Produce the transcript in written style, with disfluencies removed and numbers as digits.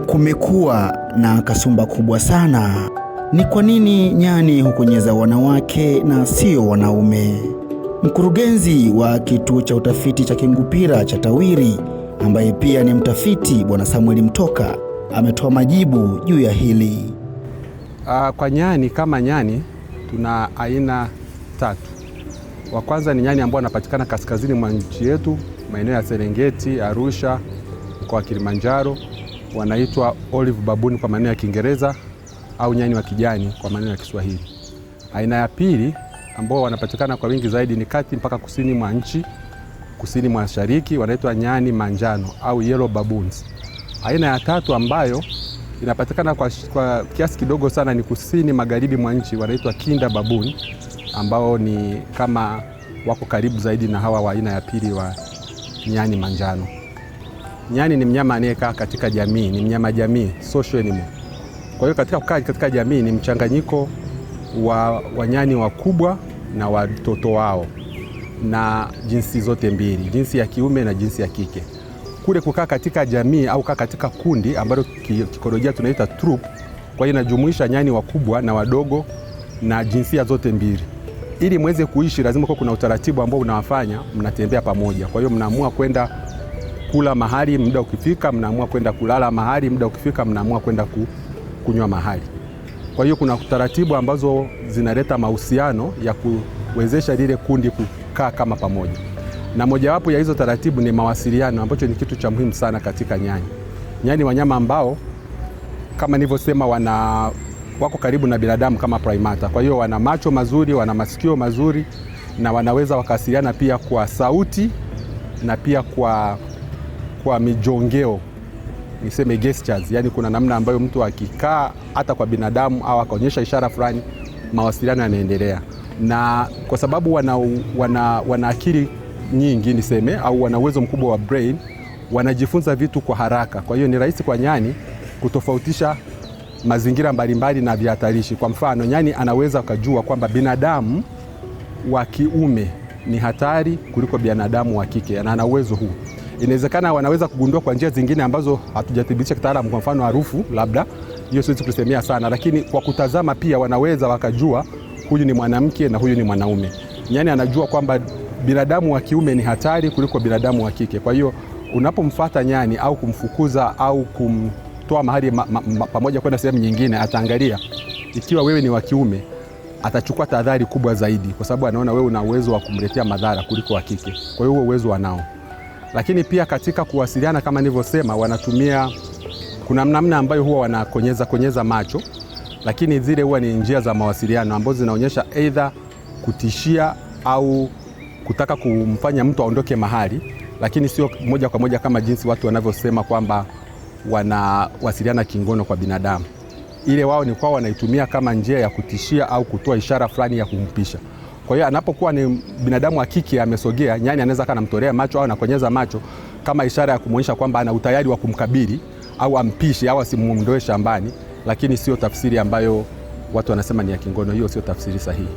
Kumekuwa na kasumba kubwa sana. Ni kwa nini nyani hukonyeza wanawake na sio wanaume? Mkurugenzi wa kituo cha utafiti cha Kingupira cha Tawiri, ambaye pia ni mtafiti, Bwana Samuel Mtoka, ametoa majibu juu ya hili. Kwa nyani, kama nyani tuna aina 3. Wa kwanza ni nyani ambao wanapatikana kaskazini mwa nchi yetu, maeneo ya Serengeti, Arusha, mkoa wa Kilimanjaro, wanaitwa olive baboon kwa maneno ya Kiingereza au nyani wa kijani kwa maneno ya Kiswahili. Aina ya pili ambao wanapatikana kwa wingi zaidi ni kati mpaka kusini mwa nchi, kusini mwa mashariki, wanaitwa nyani manjano au yellow baboons. Aina ya tatu ambayo inapatikana kwa kiasi kidogo sana ni kusini magharibi mwa nchi, wanaitwa kinda baboon, ambao ni kama wako karibu zaidi na hawa wa aina ya pili wa nyani manjano. Nyani ni mnyama anayekaa katika jamii, ni mnyama jamii, social animal. Kwa hiyo katika kukaa katika jamii ni mchanganyiko wa wanyani wakubwa na watoto wao na jinsi zote mbili, jinsi ya kiume na jinsi ya kike. Kule kukaa katika jamii au kukaa katika kundi ambalo kikolojia tunaita troop, kwa hiyo inajumuisha nyani wakubwa na wadogo na jinsia zote mbili. Ili muweze kuishi lazima kuwa kuna utaratibu ambao unawafanya mnatembea pamoja. Kwa hiyo mnaamua kwenda kula mahali, muda ukifika mnaamua kwenda kulala mahali, muda ukifika mnaamua kwenda kunywa mahali. Kwa hiyo kuna utaratibu ambazo zinaleta mahusiano ya kuwezesha lile kundi kukaa kama pamoja. Na mojawapo ya hizo taratibu ni mawasiliano, ambacho ni kitu cha muhimu sana katika nyani. Nyani wanyama ambao kama nilivyosema wako karibu na binadamu kama primata. Kwa hiyo wana macho mazuri, wana masikio mazuri na wanaweza wakasiliana pia kwa sauti na pia kwa mijongeo, niseme gestures. Yani kuna namna ambayo mtu akikaa hata kwa binadamu au akaonyesha ishara fulani, mawasiliano yanaendelea. Na kwa sababu wana akili nyingi niseme, au wana uwezo mkubwa wa brain, wanajifunza vitu kwa haraka. Kwa hiyo ni rahisi kwa nyani kutofautisha mazingira mbalimbali na vihatarishi. Kwa mfano, nyani anaweza kujua kwamba binadamu wa kiume ni hatari kuliko binadamu wa kike, na ana uwezo huu. Inawezekana wanaweza kugundua kwa njia zingine ambazo hatujathibitisha kitaalamu, kwa mfano harufu labda, hiyo siwezi kusemea sana, lakini kwa kutazama pia wanaweza wakajua huyu ni mwanamke na huyu ni mwanaume. Nyani anajua kwamba binadamu wa kiume ni hatari kuliko binadamu wa kike. Kwa hiyo unapomfuata nyani au kumfukuza au kumtoa mahali pamoja kwenda sehemu nyingine, ataangalia ikiwa wewe ni wa kiume, atachukua tahadhari kubwa zaidi, kwa sababu anaona wewe una uwezo wa kumletea madhara kuliko wa kike. Kwa hiyo huo uwezo wanao. Lakini pia katika kuwasiliana kama nilivyosema, wanatumia, kuna namna ambayo huwa wanakonyeza macho, lakini zile huwa ni njia za mawasiliano ambazo zinaonyesha either kutishia au kutaka kumfanya mtu aondoke mahali, lakini sio moja kwa moja kama jinsi watu wanavyosema kwamba wanawasiliana kingono kwa binadamu. Ile wao ni kwa wanaitumia kama njia ya kutishia au kutoa ishara fulani ya kumpisha. Kwa hiyo anapokuwa ni binadamu wa kike amesogea, nyani anaweza kana mtolea macho au anakonyeza macho kama ishara ya kumuonyesha kwamba ana utayari wa kumkabili au ampishe au asimuondoe shambani, lakini sio tafsiri ambayo watu wanasema ni ya kingono. Hiyo sio tafsiri sahihi.